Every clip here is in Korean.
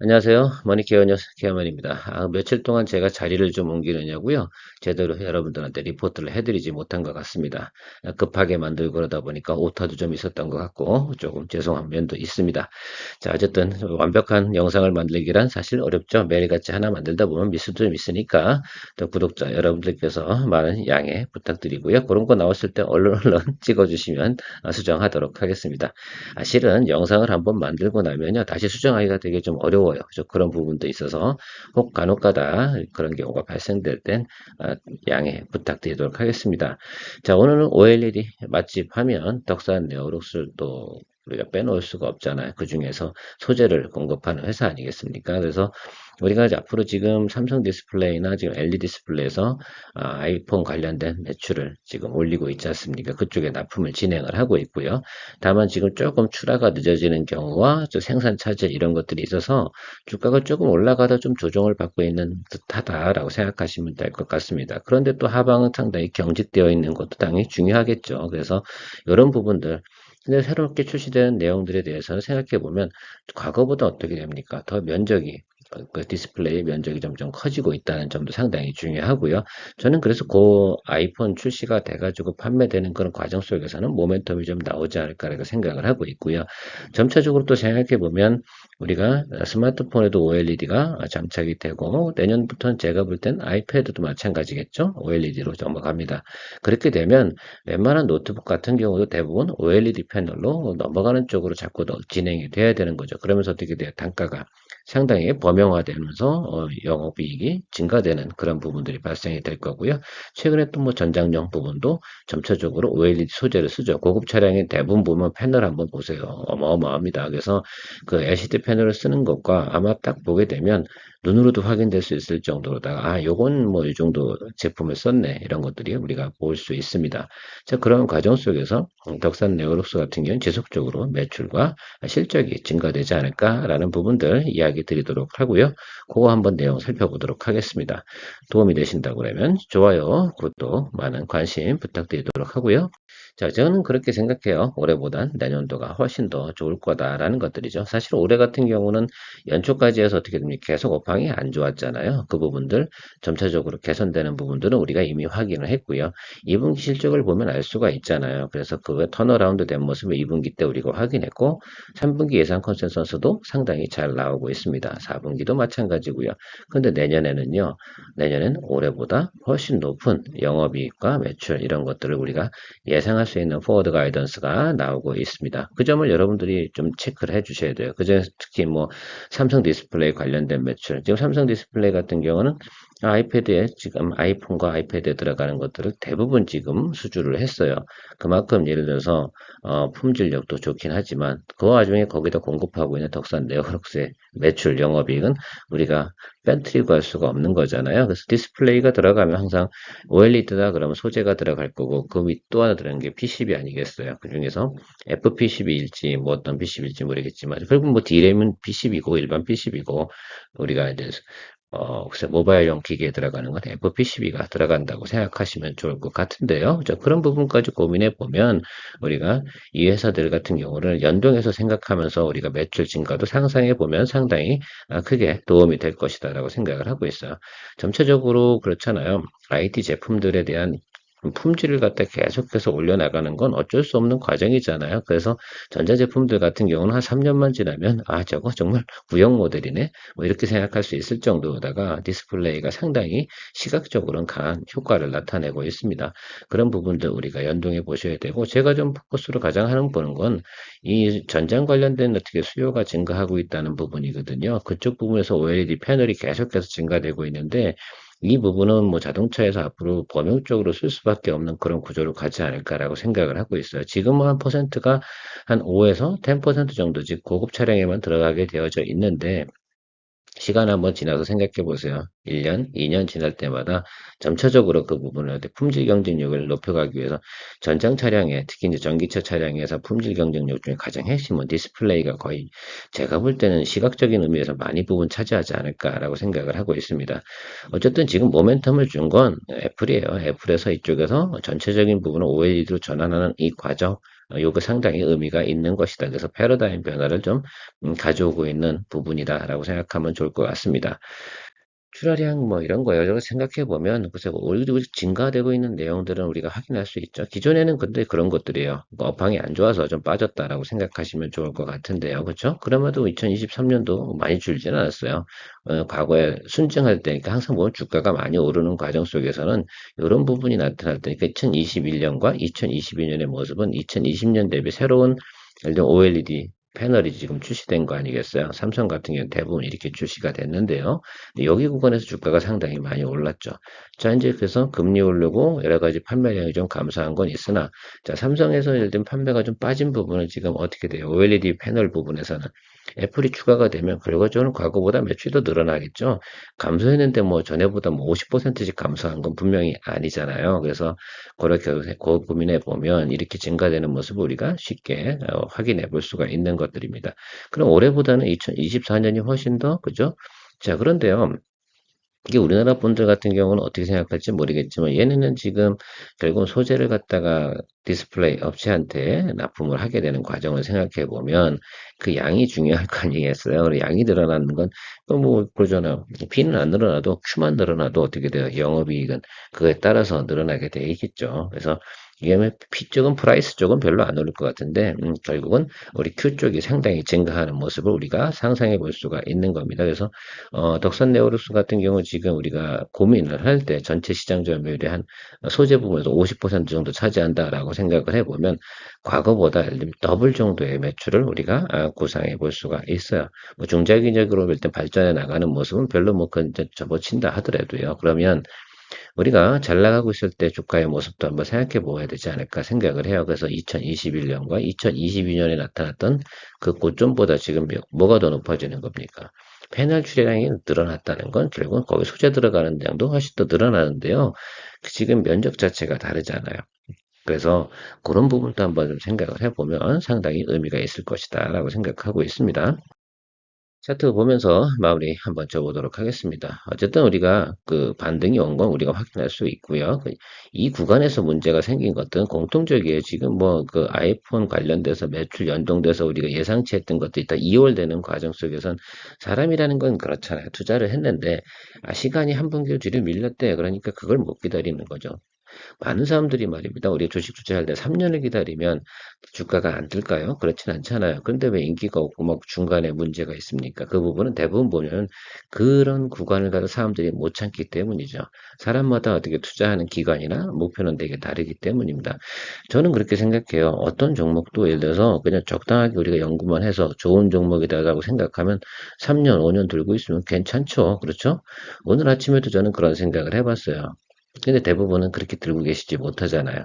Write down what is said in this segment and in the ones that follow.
안녕하세요. 머니케어 뉴스 케어맨입니다. 며칠 동안 제가 자리를 좀 옮기느냐고요. 제대로 여러분들한테 리포트를 해드리지 못한 것 같습니다. 급하게 만들고 그러다 보니까 오타도 좀 있었던 것 같고 조금 죄송한 면도 있습니다. 자, 어쨌든 완벽한 영상을 만들기란 사실 어렵죠. 매일같이 하나 만들다 보면 미스도 좀 있으니까 또 구독자 여러분들께서 많은 양해 부탁드리고요. 그런 거 나왔을 때 얼른 찍어주시면 수정하도록 하겠습니다. 실은 영상을 한번 만들고 나면요, 다시 수정하기가 되게 좀 어려워요. 그죠? 그런 부분도 있어서 혹 간혹가다 그런 경우가 발생될 땐 양해 부탁드리도록 하겠습니다. 자, 오늘은 OLED 맛집 하면 덕산 네오룩스를 또 우리가 빼놓을 수가 없잖아요. 그 중에서 소재를 공급하는 회사 아니겠습니까? 그래서 우리가 이제 앞으로 지금 삼성 디스플레이나 지금 LG 디스플레이에서 아이폰 관련된 매출을 지금 올리고 있지 않습니까? 그쪽에 납품을 진행을 하고 있고요. 다만 지금 조금 출하가 늦어지는 경우와 또 생산 차질 이런 것들이 있어서 주가가 조금 올라가다 좀 조정을 받고 있는 듯하다라고 생각하시면 될 것 같습니다. 그런데 또 하방은 상당히 경직되어 있는 것도 당연히 중요하겠죠. 그래서 이런 부분들 근데 새롭게 출시되는 내용들에 대해서는 생각해 보면 과거보다 어떻게 됩니까? 더 면적이 그 디스플레이 면적이 점점 커지고 있다는 점도 상당히 중요하고요. 저는 그래서 그 아이폰 출시가 돼가지고 판매되는 그런 과정 속에서는 모멘텀이 좀 나오지 않을까라고 생각을 하고 있고요. 점차적으로 또 생각해 보면 우리가 스마트폰에도 OLED가 장착이 되고 내년부터는 제가 볼 땐 아이패드도 마찬가지겠죠. OLED로 넘어갑니다. 그렇게 되면 웬만한 노트북 같은 경우도 대부분 OLED 패널로 넘어가는 쪽으로 자꾸 진행이 돼야 되는 거죠. 그러면서 어떻게 돼요? 단가가 상당히 범용화되면서 영업이익이 증가되는 그런 부분들이 발생이 될 거고요. 최근에 또 뭐 전장용 부분도 점차적으로 OLED 소재를 쓰죠. 고급 차량의 대부분 보면 패널 한번 보세요. 어마어마합니다. 그래서 그 LCD 패널을 쓰는 것과 아마 딱 보게 되면 눈으로도 확인될 수 있을 정도로다가 요건 뭐 이 정도 제품을 썼네 이런 것들이 우리가 볼 수 있습니다. 자, 그런 과정 속에서 덕산 네오룩스 같은 경우는 지속적으로 매출과 실적이 증가되지 않을까라는 부분들 이야기 드리도록 하고요. 그거 한번 내용 살펴보도록 하겠습니다. 도움이 되신다고 그러면 좋아요, 구독, 많은 관심 부탁드리도록 하고요. 자, 저는 그렇게 생각해요. 올해보단 내년도가 훨씬 더 좋을 거다라는 것들이죠. 사실 올해 같은 경우는 연초까지 해서 어떻게 됩니까? 계속 업황이 안 좋았잖아요. 그 부분들 점차적으로 개선되는 부분들은 우리가 이미 확인을 했고요. 2분기 실적을 보면 알 수가 있잖아요. 그래서 그거 턴어라운드 된 모습을 2분기 때 우리가 확인했고 3분기 예상 컨센서스도 상당히 잘 나오고 있습니다. 4분기도 마찬가지고요. 근데 내년에는요. 내년엔 올해보다 훨씬 높은 영업이익과 매출 이런 것들을 우리가 예상할 수 있는 포워드 가이던스가 나오고 있습니다. 그 점을 여러분들이 좀 체크를 해 주셔야 돼요. 그중에 특히 뭐 삼성 디스플레이 관련된 매출. 지금 삼성 디스플레이 같은 경우는 아이패드에 지금 아이폰과 아이패드에 들어가는 것들을 대부분 지금 수주를 했어요. 그만큼 예를 들어서 품질력도 좋긴 하지만 그 와중에 거기다 공급하고 있는 덕산 네오룩스의 매출 영업이익은 우리가 빼뜨리고 할 수가 없는 거잖아요. 그래서 디스플레이가 들어가면 항상 OLED다 그러면 소재가 들어갈 거고 그 밑 또 하나 들어가는 게 PCB 아니겠어요. 그 중에서 FPCB일지 뭐 어떤 PCB일지 모르겠지만 결국 뭐 D램은 PCB고 일반 PCB고 우리가 이제 글쎄 모바일용 기기에 들어가는 건 FPCB가 들어간다고 생각하시면 좋을 것 같은데요. 자, 그런 부분까지 고민해 보면 우리가 이 회사들 같은 경우를 연동해서 생각하면서 우리가 매출 증가도 상상해 보면 상당히 크게 도움이 될 것이다라고 생각을 하고 있어요. 전체적으로 그렇잖아요. IT 제품들에 대한 품질을 갖다 계속해서 올려나가는 건 어쩔 수 없는 과정이잖아요. 그래서 전자제품들 같은 경우는 한 3년만 지나면 저거 정말 구형 모델이네. 뭐 이렇게 생각할 수 있을 정도로다가 디스플레이가 상당히 시각적으로는 강한 효과를 나타내고 있습니다. 그런 부분들 우리가 연동해 보셔야 되고 제가 좀 포커스로 가장 하는 보는 건 이 전장 관련된 어떻게 수요가 증가하고 있다는 부분이거든요. 그쪽 부분에서 OLED 패널이 계속해서 증가되고 있는데 이 부분은 뭐 자동차에서 앞으로 범용적으로 쓸 수밖에 없는 그런 구조로 가지 않을까라고 생각을 하고 있어요. 지금은 한 퍼센트가 한 5에서 10% 정도씩 고급 차량에만 들어가게 되어져 있는데 시간 한번 지나서 생각해 보세요. 1년, 2년 지날 때마다 점차적으로 그 부분을 품질 경쟁력을 높여가기 위해서 전장 차량에 특히 이제 전기차 차량에서 품질 경쟁력 중에 가장 핵심은 디스플레이가 거의 제가 볼 때는 시각적인 의미에서 많이 부분 차지하지 않을까라고 생각을 하고 있습니다. 어쨌든 지금 모멘텀을 준 건 애플이에요. 애플에서 이쪽에서 전체적인 부분을 OLED로 전환하는 이 과정 요거 상당히 의미가 있는 것이다. 그래서 패러다임 변화를 좀 가져오고 있는 부분이다라고 생각하면 좋을 것 같습니다. 출하량 뭐 이런 거 여러 가지 생각해 보면 글쎄 오히려 증가되고 있는 내용들은 우리가 확인할 수 있죠. 기존에는 근데 그런 것들이에요. 뭐 업황이 안 좋아서 좀 빠졌다라고 생각하시면 좋을 것 같은데요. 그렇죠? 그럼에도 2023년도 많이 줄지는 않았어요. 과거에 순증할 때니까 항상 보면 주가가 많이 오르는 과정 속에서는 이런 부분이 나타날 때니까 2021년과 2022년의 모습은 2020년 대비 새로운 예를 들어 OLED 패널이 지금 출시된 거 아니겠어요? 삼성 같은 경우는 대부분 이렇게 출시가 됐는데요. 여기 구간에서 주가가 상당히 많이 올랐죠. 자, 이제 그래서 금리 오르고 여러 가지 판매량이 좀 감소한 건 있으나, 자, 삼성에서 예를 들면 판매가 좀 빠진 부분은 지금 어떻게 돼요? OLED 패널 부분에서는 애플이 추가가 되면 결과적으로 과거보다 매출이 더 늘어나겠죠. 감소했는데 뭐 전에보다 뭐 50%씩 감소한 건 분명히 아니잖아요. 그래서 그렇게 고민해 보면 이렇게 증가되는 모습을 우리가 쉽게 확인해 볼 수가 있는 것들입니다. 그럼 올해보다는 2024년이 훨씬 더 그죠? 자, 그런데요. 이게 우리나라 분들 같은 경우는 어떻게 생각할지 모르겠지만 얘네는 지금 결국 소재를 갖다가 디스플레이 업체한테 납품을 하게 되는 과정을 생각해 보면 그 양이 중요할 거 아니겠어요. 그리고 양이 늘어나는 건 또 뭐 그러잖아요. B는 안 늘어나도 Q만 늘어나도 어떻게 돼요? 영업이익은 그거에 따라서 늘어나게 돼 있겠죠. 그래서 이게 P 쪽은 프라이스 쪽은 별로 안 오를 것 같은데 결국은 우리 Q 쪽이 상당히 증가하는 모습을 우리가 상상해 볼 수가 있는 겁니다. 그래서 덕선 네오루스 같은 경우 지금 우리가 고민을 할 때 전체 시장 점유율이 한 소재 부분에서 50% 정도 차지한다라고 생각을 해보면 과거보다 예를 들면 더블 정도의 매출을 우리가 구상해 볼 수가 있어요. 뭐 중장기적으로 일단 발전해 나가는 모습은 별로 뭐 접어친다 하더라도요. 그러면 우리가 잘 나가고 있을 때 주가의 모습도 한번 생각해 보아야 되지 않을까 생각을 해요. 그래서 2021년과 2022년에 나타났던 그 고점보다 지금 뭐가 더 높아지는 겁니까? 패널 출하량이 늘어났다는 건 결국은 거기 소재 들어가는 양도 훨씬 더 늘어나는데요. 지금 면적 자체가 다르잖아요. 그래서 그런 부분도 한번 좀 생각을 해보면 상당히 의미가 있을 것이다 라고 생각하고 있습니다. 차트 보면서 마무리 한번 줘보도록 하겠습니다. 어쨌든 우리가 그 반등이 온 건 우리가 확인할 수 있고요. 이 구간에서 문제가 생긴 것들은 공통적이에요. 지금 뭐 그 아이폰 관련돼서 매출 연동돼서 우리가 예상치 했던 것들이 다 2월 되는 과정 속에선 사람이라는 건 그렇잖아요. 투자를 했는데 시간이 한 분기 뒤로 밀렸대. 그러니까 그걸 못 기다리는 거죠. 많은 사람들이 말입니다. 우리 주식 투자할 때 3년을 기다리면 주가가 안 뜰까요? 그렇진 않잖아요. 그런데 왜 인기가 없고 막 중간에 문제가 있습니까? 그 부분은 대부분 보면 그런 구간을 가서 사람들이 못 참기 때문이죠. 사람마다 어떻게 투자하는 기간이나 목표는 되게 다르기 때문입니다. 저는 그렇게 생각해요. 어떤 종목도 예를 들어서 그냥 적당하게 우리가 연구만 해서 좋은 종목이다라고 생각하면 3년, 5년 들고 있으면 괜찮죠. 그렇죠? 오늘 아침에도 저는 그런 생각을 해봤어요. 근데 대부분은 그렇게 들고 계시지 못하잖아요.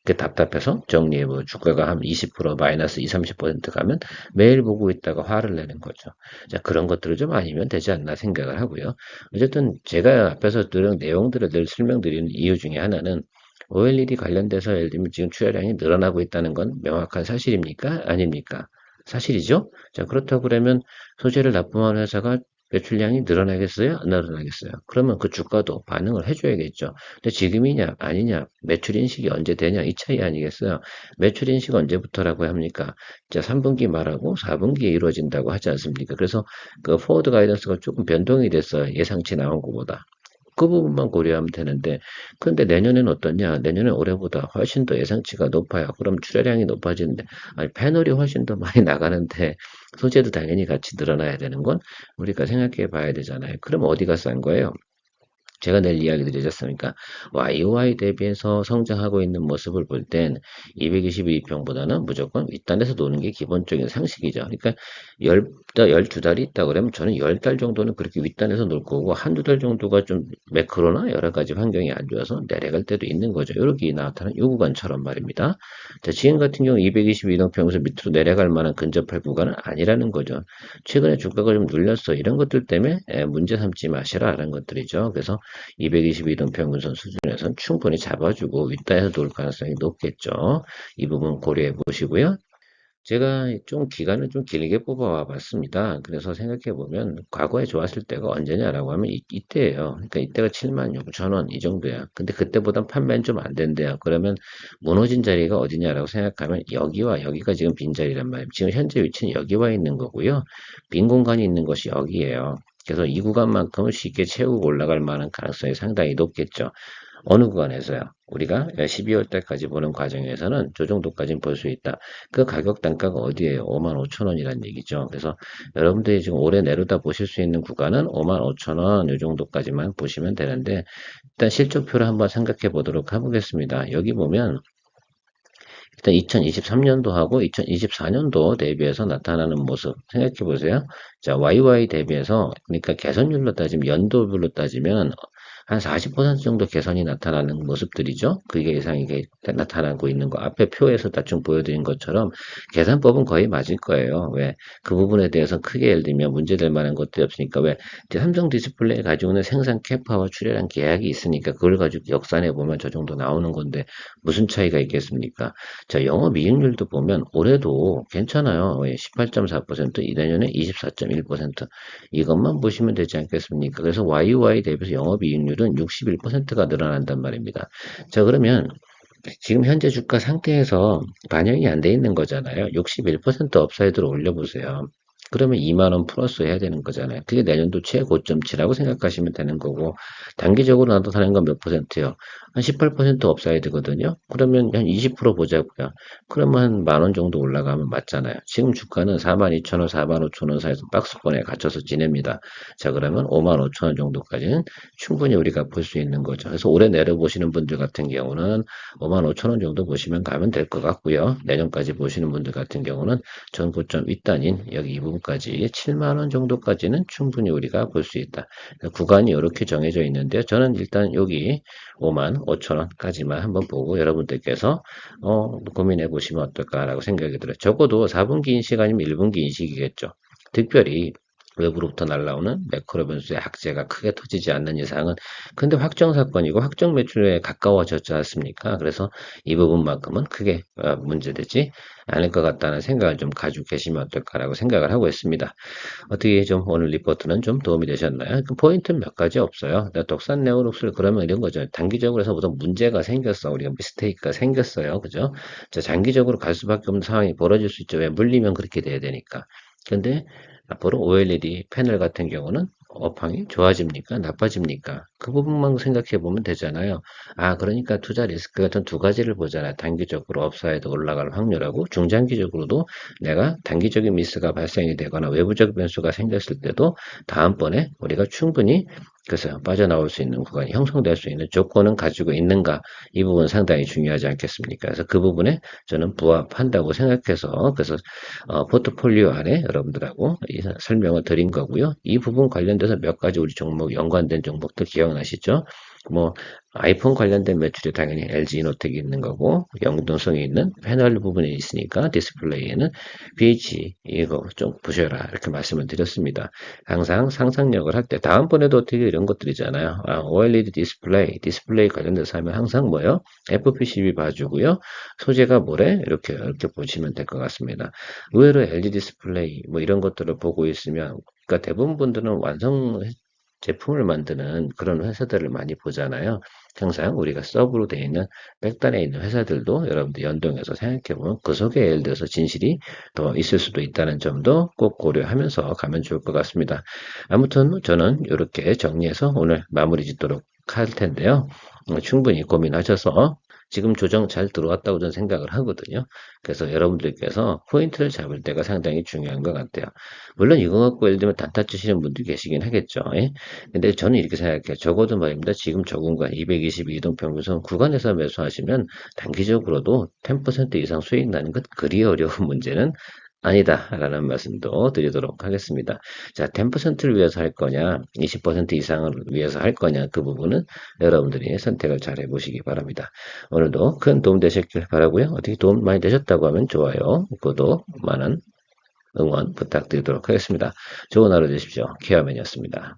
그 답답해서 정리해 보 주가가 한 20% 마이너스 2, 30% 가면 매일 보고 있다가 화를 내는 거죠. 자, 그런 것들을 좀 아니면 되지 않나 생각을 하고요. 어쨌든 제가 앞에서 들은 내용들을 늘 설명드리는 이유 중에 하나는 OLED 관련돼서 예를 들면 지금 출하량이 늘어나고 있다는 건 명확한 사실입니까? 아닙니까? 사실이죠? 자, 그렇다고 그러면 소재를 납품하는 회사가 매출량이 늘어나겠어요? 안 늘어나겠어요? 그러면 그 주가도 반응을 해줘야겠죠. 근데 지금이냐, 아니냐, 매출 인식이 언제 되냐, 이 차이 아니겠어요? 매출 인식 언제부터라고 합니까? 자, 3분기 말하고 4분기에 이루어진다고 하지 않습니까? 그래서 그 포워드 가이던스가 조금 변동이 됐어요. 예상치 나온 것보다. 그 부분만 고려하면 되는데, 근데 내년에는 어떠냐? 내년에 올해보다 훨씬 더 예상치가 높아요. 그럼 출하량이 높아지는데, 아니, 패널이 훨씬 더 많이 나가는데, 소재도 당연히 같이 늘어나야 되는 건 우리가 생각해 봐야 되잖아요. 그럼 어디가 싼 거예요? 제가 늘 이야기 드렸습니까? YOY 대비해서 성장하고 있는 모습을 볼 땐 222평보다는 무조건 윗단에서 노는 게 기본적인 상식이죠. 그러니까 12달이 있다 그러면 저는 10달 정도는 그렇게 윗단에서 놀 거고 한두 달 정도가 좀 매크로나 여러 가지 환경이 안 좋아서 내려갈 때도 있는 거죠. 이렇게 나타나는 요 구간처럼 말입니다. 자, 지금 같은 경우 222동평에서 밑으로 내려갈 만한 근접할 구간은 아니라는 거죠. 최근에 주가가 좀 눌렸어. 이런 것들 때문에 문제 삼지 마시라라는 것들이죠. 그래서 222동 평균선 수준에서는 충분히 잡아주고 윗단에서 돌 가능성이 높겠죠. 이 부분 고려해 보시고요. 제가 좀 기간을 좀 길게 뽑아와 봤습니다. 그래서 생각해 보면 과거에 좋았을 때가 언제냐라고 하면 이때예요. 그러니까 이때가 76,000원 이 정도야. 근데 그때보단 판매는 좀 안 된대요. 그러면 무너진 자리가 어디냐라고 생각하면 여기와 여기가 지금 빈자리란 말이에요. 지금 현재 위치는 여기 와 있는 거고요. 빈 공간이 있는 것이 여기예요. 그래서 이 구간만큼은 쉽게 채우고 올라갈 만한 가능성이 상당히 높겠죠. 어느 구간에서요? 우리가 12월 달까지 보는 과정에서는 저 정도까지는 볼 수 있다. 그 가격 단가가 어디에요? 55,000원이라는 얘기죠. 그래서 여러분들이 지금 올해 내려다 보실 수 있는 구간은 55,000원 이 정도까지만 보시면 되는데 일단 실적표를 한번 생각해 보도록 해보겠습니다. 여기 보면 일단 2023년도하고 2024년도 대비해서 나타나는 모습 생각해 보세요. 자, YY 대비해서 그러니까 개선율로 따지면 연도별로 따지면 한 40% 정도 개선이 나타나는 모습들이죠. 그게 예상이 나타나고 있는 거. 앞에 표에서 대충 보여드린 것처럼 계산법은 거의 맞을 거예요. 왜? 그 부분에 대해서 크게 예를 들면 문제될 만한 것들이 없으니까 왜? 삼성 디스플레이 가지고 있는 생산 캐파와 출혈한 계약이 있으니까 그걸 가지고 역산해 보면 저 정도 나오는 건데 무슨 차이가 있겠습니까? 자, 영업이익률도 보면 올해도 괜찮아요. 18.4%, 내년에 24.1%. 이것만 보시면 되지 않겠습니까? 그래서 YY 대비해서 영업이익률은 61%가 늘어난단 말입니다. 자, 그러면 지금 현재 주가 상태에서 반영이 안 돼 있는 거잖아요. 61% 업사이드로 올려보세요. 그러면 2만 원 플러스 해야 되는 거잖아요. 그게 내년도 최고점치라고 생각하시면 되는 거고, 단기적으로 나타나는 건 몇 퍼센트요? 한 18% 업사이드거든요. 그러면 한 20% 보자고요. 그러면 한 만 원 정도 올라가면 맞잖아요. 지금 주가는 42,000원, 45,000원 사이에서 박스권에 갇혀서 지냅니다. 자, 그러면 55,000원 정도까지는 충분히 우리가 볼 수 있는 거죠. 그래서 올해 내려보시는 분들 같은 경우는 55,000원 정도 보시면 가면 될 것 같고요. 내년까지 보시는 분들 같은 경우는 전 고점 윗단인 여기 이 부분까지 7만 원 정도까지는 충분히 우리가 볼 수 있다. 구간이 이렇게 정해져 있는데요. 저는 일단 여기 5만 5천 원까지만 한번 보고 여러분들께서 고민해 보시면 어떨까라고 생각이 들어요. 적어도 4분기 인식아니면 1분기 인식이겠죠. 특별히 외부로부터 날라오는 매크로 변수의 악재가 크게 터지지 않는 이상은 근데 확정 사건이고 확정 매출에 가까워졌지 않습니까? 그래서 이 부분만큼은 크게 문제되지 않을 것 같다는 생각을 좀 가지고 계시면 어떨까라고 생각을 하고 있습니다. 어떻게 좀 오늘 리포트는 좀 도움이 되셨나요? 그 포인트는 몇 가지 없어요. 독산 네오룩스를 그러면 이런 거죠. 단기적으로 해서 무슨 문제가 생겼어. 우리가 미스테이크가 생겼어요. 그죠? 자, 장기적으로 갈 수밖에 없는 상황이 벌어질 수 있죠. 왜? 물리면 그렇게 돼야 되니까. 근데 앞으로 OLED 패널 같은 경우는 업황이 좋아집니까? 나빠집니까? 그 부분만 생각해 보면 되잖아요. 아, 그러니까 투자 리스크 같은 두 가지를 보잖아요. 단기적으로 업사이드 올라갈 확률하고 중장기적으로도 내가 단기적인 미스가 발생이 되거나 외부적 변수가 생겼을 때도 다음번에 우리가 충분히 그래서 빠져나올 수 있는 구간이 형성될 수 있는 조건은 가지고 있는가 이 부분 상당히 중요하지 않겠습니까? 그래서 그 부분에 저는 부합한다고 생각해서 그래서 포트폴리오 안에 여러분들하고 설명을 드린 거고요. 이 부분 관련돼서 몇 가지 우리 종목 연관된 종목들 기억나시죠? 뭐 아이폰 관련된 매출이 당연히 LG 이노텍이 있는 거고 연동성이 있는 패널 부분에 있으니까 디스플레이에는 BH 이거 좀 보셔라 이렇게 말씀을 드렸습니다. 항상 상상력을 할 때 다음번에도 어떻게 이런 것들이잖아요. OLED 디스플레이 관련돼서 하면 항상 뭐요? FPCB 봐주고요. 소재가 뭐래? 이렇게 보시면 될 것 같습니다. 의외로 LG 디스플레이 뭐 이런 것들을 보고 있으면 그러니까 대부분 분들은 완성 제품을 만드는 그런 회사들을 많이 보잖아요. 항상 우리가 서브로 되어 있는 백단에 있는 회사들도 여러분들 연동해서 생각해보면 그 속에 예를 들어서 진실이 더 있을 수도 있다는 점도 꼭 고려하면서 가면 좋을 것 같습니다. 아무튼 저는 이렇게 정리해서 오늘 마무리 짓도록 할 텐데요. 충분히 고민하셔서 지금 조정 잘 들어왔다고 저는 생각을 하거든요. 그래서 여러분들께서 포인트를 잡을 때가 상당히 중요한 것 같아요. 물론 이거 갖고 예를 들면 단타 치시는 분들이 계시긴 하겠죠. 예? 근데 저는 이렇게 생각해요. 적어도 말입니다. 지금 저군가 222동 평균선 구간에서 매수하시면 단기적으로도 10% 이상 수익 나는 것 그리 어려운 문제는 아니다라는 말씀도 드리도록 하겠습니다. 자, 10%를 위해서 할 거냐, 20% 이상을 위해서 할 거냐, 그 부분은 여러분들이 선택을 잘 해보시기 바랍니다. 오늘도 큰 도움 되셨길 바라고요. 어떻게 도움 많이 되셨다고 하면 좋아요, 구독, 많은 응원 부탁드리도록 하겠습니다. 좋은 하루 되십시오. 케어맨이었습니다.